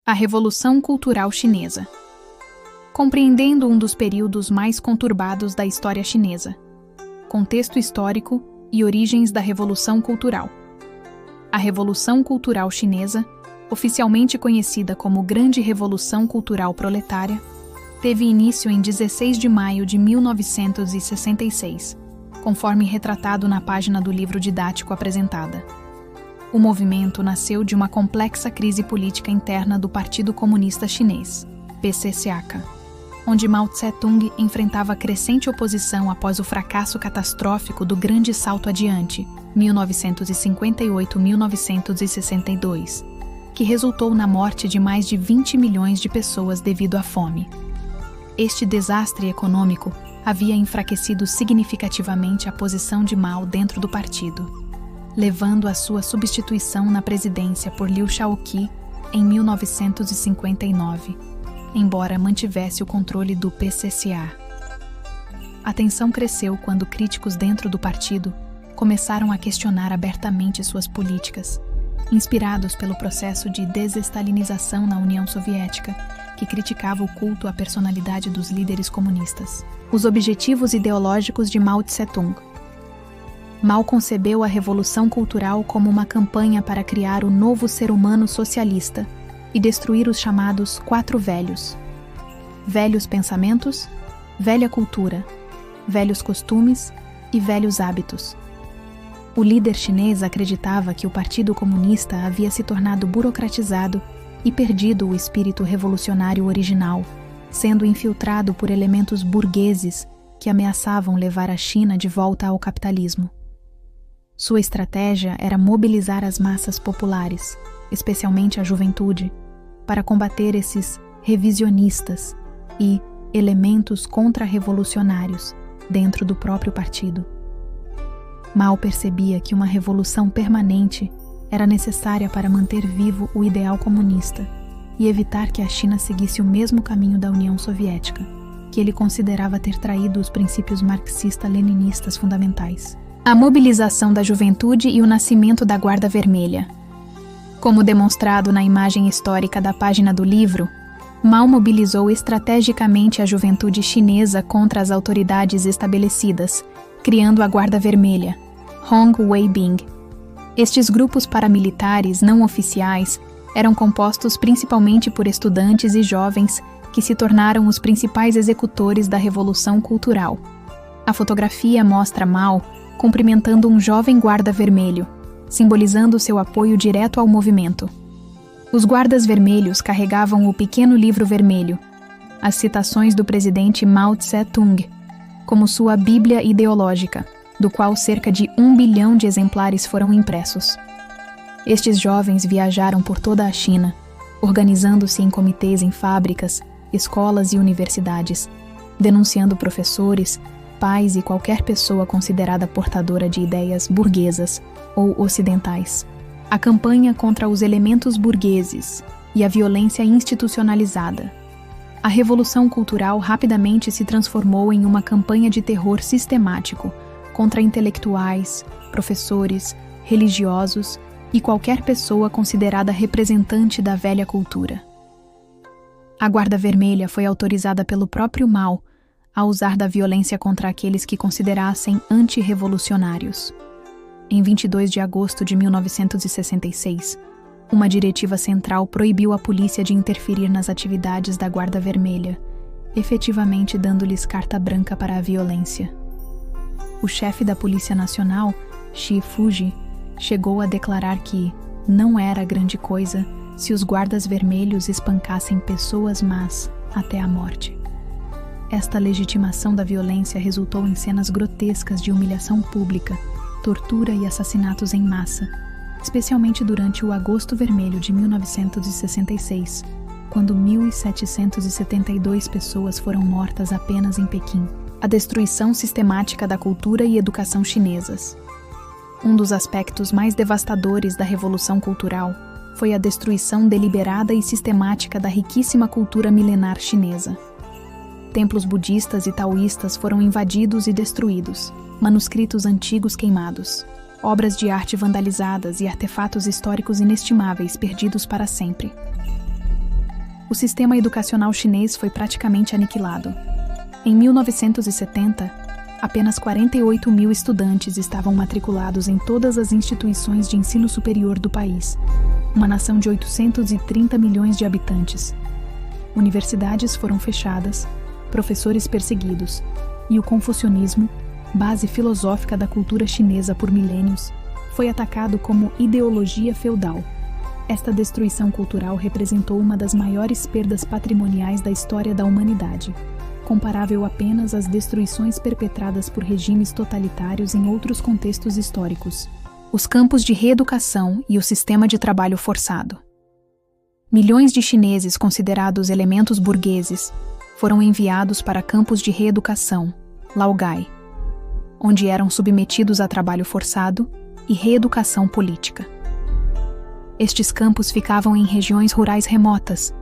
A Revolução Cultural Chinesa. Compreendendo um dos períodos mais conturbados da história chinesa. Contexto histórico e origens da Revolução Cultural. A Revolução Cultural Chinesa, oficialmente conhecida como Grande Revolução Cultural Proletária, teve início em 16 de maio de 1966, conforme retratado na página do livro didático apresentada. O movimento nasceu de uma complexa crise política interna do Partido Comunista Chinês, PCCK, onde Mao Tse-tung enfrentava crescente oposição após o fracasso catastrófico do Grande Salto Adiante, 1958-1962, que resultou na morte de mais de 20 milhões de pessoas devido à fome. Este desastre econômico havia enfraquecido significativamente a posição de Mao dentro do partido, levando à sua substituição na presidência por Liu Shaoqi em 1959, embora mantivesse o controle do PCCA. A tensão cresceu quando críticos dentro do partido começaram a questionar abertamente suas políticas, inspirados pelo processo de desestalinização na União Soviética, que criticava o culto à personalidade dos líderes comunistas. Os objetivos ideológicos de Mao Tse-tung. Mao concebeu a Revolução Cultural como uma campanha para criar o novo ser humano socialista e destruir os chamados quatro velhos: velhos pensamentos, velha cultura, velhos costumes e velhos hábitos. O líder chinês acreditava que o Partido Comunista havia se tornado burocratizado e perdido o espírito revolucionário original, sendo infiltrado por elementos burgueses que ameaçavam levar a China de volta ao capitalismo. Sua estratégia era mobilizar as massas populares, especialmente a juventude, para combater esses revisionistas e elementos contra-revolucionários dentro do próprio partido. Mao percebia que uma revolução permanente era necessária para manter vivo o ideal comunista e evitar que a China seguisse o mesmo caminho da União Soviética, que ele considerava ter traído os princípios marxista-leninistas fundamentais. A mobilização da juventude e o nascimento da Guarda Vermelha. Como demonstrado na imagem histórica da página do livro, Mao mobilizou estrategicamente a juventude chinesa contra as autoridades estabelecidas, criando a Guarda Vermelha, Hong Wei-bing. Estes grupos paramilitares não oficiais eram compostos principalmente por estudantes e jovens que se tornaram os principais executores da Revolução Cultural. A fotografia mostra Mao cumprimentando um jovem guarda vermelho, simbolizando seu apoio direto ao movimento. Os guardas vermelhos carregavam o pequeno livro vermelho, as citações do presidente Mao Tse-tung, como sua Bíblia ideológica, do qual cerca de 1 bilhão de exemplares foram impressos. Estes jovens viajaram por toda a China, organizando-se em comitês em fábricas, escolas e universidades, denunciando professores, pais e qualquer pessoa considerada portadora de ideias burguesas ou ocidentais. A campanha contra os elementos burgueses e a violência institucionalizada. A Revolução Cultural rapidamente se transformou em uma campanha de terror sistemático contra intelectuais, professores, religiosos e qualquer pessoa considerada representante da velha cultura. A Guarda Vermelha foi autorizada pelo próprio Mao a usar da violência contra aqueles que considerassem antirrevolucionários. Em 22 de agosto de 1966, uma diretiva central proibiu a polícia de interferir nas atividades da Guarda Vermelha, efetivamente dando-lhes carta branca para a violência. O chefe da Polícia Nacional, Shi Fuji, chegou a declarar que não era grande coisa se os guardas vermelhos espancassem pessoas más até a morte. Esta legitimação da violência resultou em cenas grotescas de humilhação pública, tortura e assassinatos em massa, especialmente durante o Agosto Vermelho de 1966, quando 1.772 pessoas foram mortas apenas em Pequim. A destruição sistemática da cultura e educação chinesas. Um dos aspectos mais devastadores da Revolução Cultural foi a destruição deliberada e sistemática da riquíssima cultura milenar chinesa. Templos budistas e taoístas foram invadidos e destruídos, manuscritos antigos queimados, obras de arte vandalizadas e artefatos históricos inestimáveis perdidos para sempre. o sistema educacional chinês foi praticamente aniquilado. Em 1970, apenas 48 mil estudantes estavam matriculados em todas as instituições de ensino superior do país, uma nação de 830 milhões de habitantes. Universidades foram fechadas, professores perseguidos, e o confucionismo, base filosófica da cultura chinesa por milênios, foi atacado como ideologia feudal. Esta destruição cultural representou uma das maiores perdas patrimoniais da história da humanidade, comparável apenas às destruições perpetradas por regimes totalitários em outros contextos históricos. Os campos de reeducação e o sistema de trabalho forçado. Milhões de chineses considerados elementos burgueses foram enviados para campos de reeducação, laogai, onde eram submetidos a trabalho forçado e reeducação política. Estes campos ficavam em regiões rurais remotas,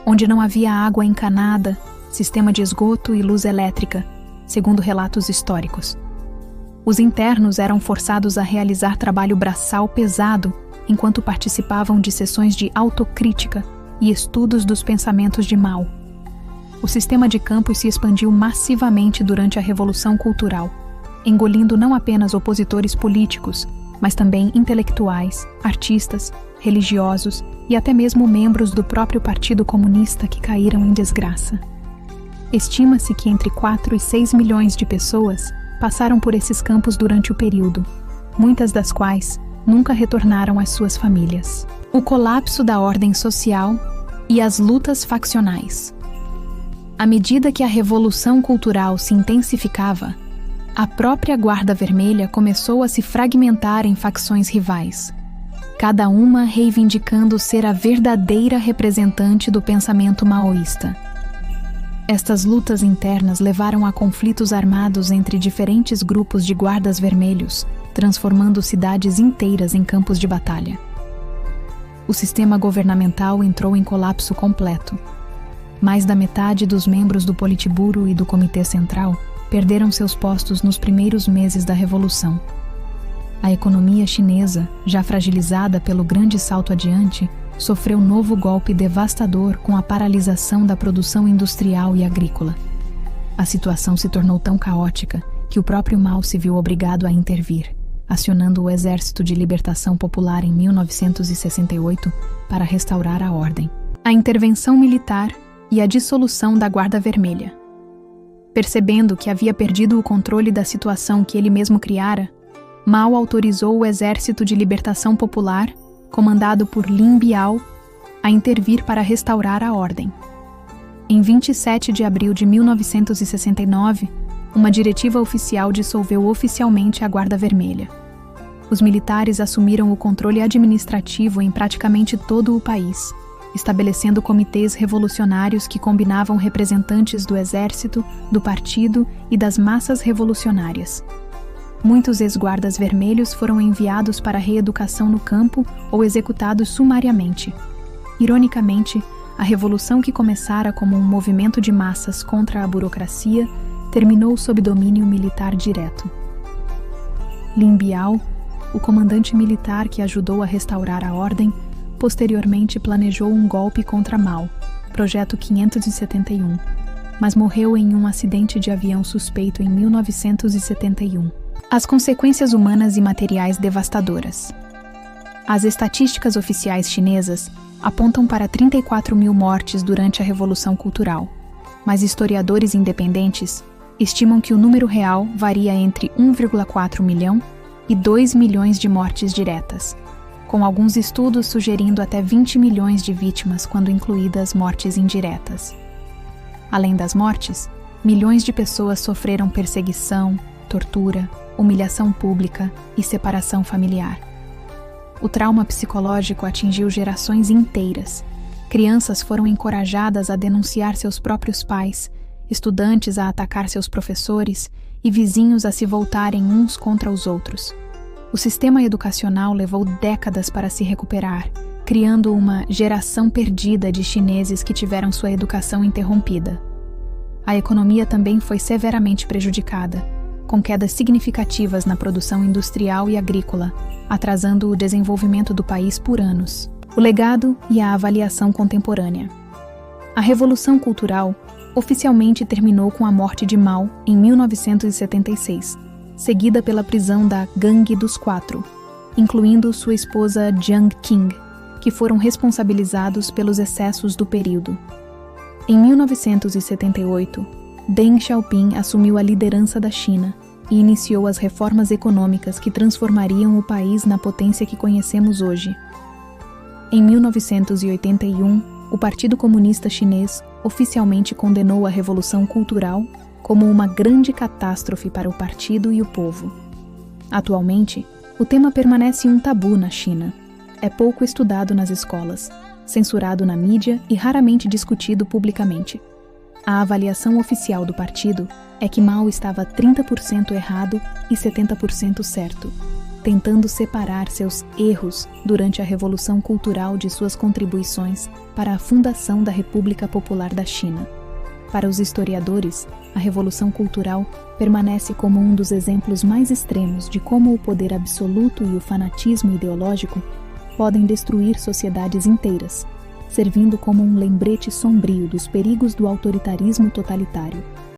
onde não havia água encanada, sistema de esgoto e luz elétrica, segundo relatos históricos. Os internos eram forçados a realizar trabalho braçal pesado enquanto participavam de sessões de autocrítica e estudos dos pensamentos de Mao. O sistema de campos se expandiu massivamente durante a Revolução Cultural, engolindo não apenas opositores políticos, mas também intelectuais, artistas, religiosos e até mesmo membros do próprio Partido Comunista que caíram em desgraça. Estima-se que entre 4 e 6 milhões de pessoas passaram por esses campos durante o período, muitas das quais nunca retornaram às suas famílias. O colapso da ordem social e as lutas faccionais. À medida que a Revolução Cultural se intensificava, a própria Guarda Vermelha começou a se fragmentar em facções rivais, cada uma reivindicando ser a verdadeira representante do pensamento maoísta. Estas lutas internas levaram a conflitos armados entre diferentes grupos de guardas vermelhos, transformando cidades inteiras em campos de batalha. O sistema governamental entrou em colapso completo. Mais da metade dos membros do Politburo e do Comitê Central perderam seus postos nos primeiros meses da Revolução. A economia chinesa, já fragilizada pelo grande salto adiante, sofreu novo golpe devastador com a paralisação da produção industrial e agrícola. A situação se tornou tão caótica que o próprio Mao se viu obrigado a intervir, acionando o Exército de Libertação Popular em 1968 para restaurar a ordem. A intervenção militar e a dissolução da Guarda Vermelha. Percebendo que havia perdido o controle da situação que ele mesmo criara, Mao autorizou o Exército de Libertação Popular, comandado por Lin Biao, a intervir para restaurar a ordem. Em 27 de abril de 1969, uma diretiva oficial dissolveu oficialmente a Guarda Vermelha. Os militares assumiram o controle administrativo em praticamente todo o país, estabelecendo comitês revolucionários que combinavam representantes do exército, do partido e das massas revolucionárias. Muitos ex-guardas vermelhos foram enviados para a reeducação no campo ou executados sumariamente. Ironicamente, a revolução que começara como um movimento de massas contra a burocracia terminou sob domínio militar direto. Lin Biao, o comandante militar que ajudou a restaurar a ordem, posteriormente planejou um golpe contra Mao, Projeto 571, mas morreu em um acidente de avião suspeito em 1971. As consequências humanas e materiais devastadoras. As estatísticas oficiais chinesas apontam para 34 mil mortes durante a Revolução Cultural, mas historiadores independentes estimam que o número real varia entre 1,4 milhão e 2 milhões de mortes diretas, com alguns estudos sugerindo até 20 milhões de vítimas quando incluídas mortes indiretas. Além das mortes, milhões de pessoas sofreram perseguição, tortura, humilhação pública e separação familiar. O trauma psicológico atingiu gerações inteiras. Crianças foram encorajadas a denunciar seus próprios pais, estudantes a atacar seus professores e vizinhos a se voltarem uns contra os outros. O sistema educacional levou décadas para se recuperar, criando uma geração perdida de chineses que tiveram sua educação interrompida. A economia também foi severamente prejudicada, com quedas significativas na produção industrial e agrícola, atrasando o desenvolvimento do país por anos. O legado e a avaliação contemporânea. A Revolução Cultural oficialmente terminou com a morte de Mao em 1976, seguida pela prisão da Gangue dos Quatro, incluindo sua esposa Jiang Qing, que foram responsabilizados pelos excessos do período. Em 1978, Deng Xiaoping assumiu a liderança da China e iniciou as reformas econômicas que transformariam o país na potência que conhecemos hoje. Em 1981, o Partido Comunista Chinês oficialmente condenou a Revolução Cultural como uma grande catástrofe para o partido e o povo. Atualmente, o tema permanece um tabu na China. É pouco estudado nas escolas, censurado na mídia e raramente discutido publicamente. A avaliação oficial do partido é que Mao estava 30% errado e 70% certo, tentando separar seus erros durante a Revolução Cultural de suas contribuições para a fundação da República Popular da China. Para os historiadores, a Revolução Cultural permanece como um dos exemplos mais extremos de como o poder absoluto e o fanatismo ideológico podem destruir sociedades inteiras, servindo como um lembrete sombrio dos perigos do autoritarismo totalitário.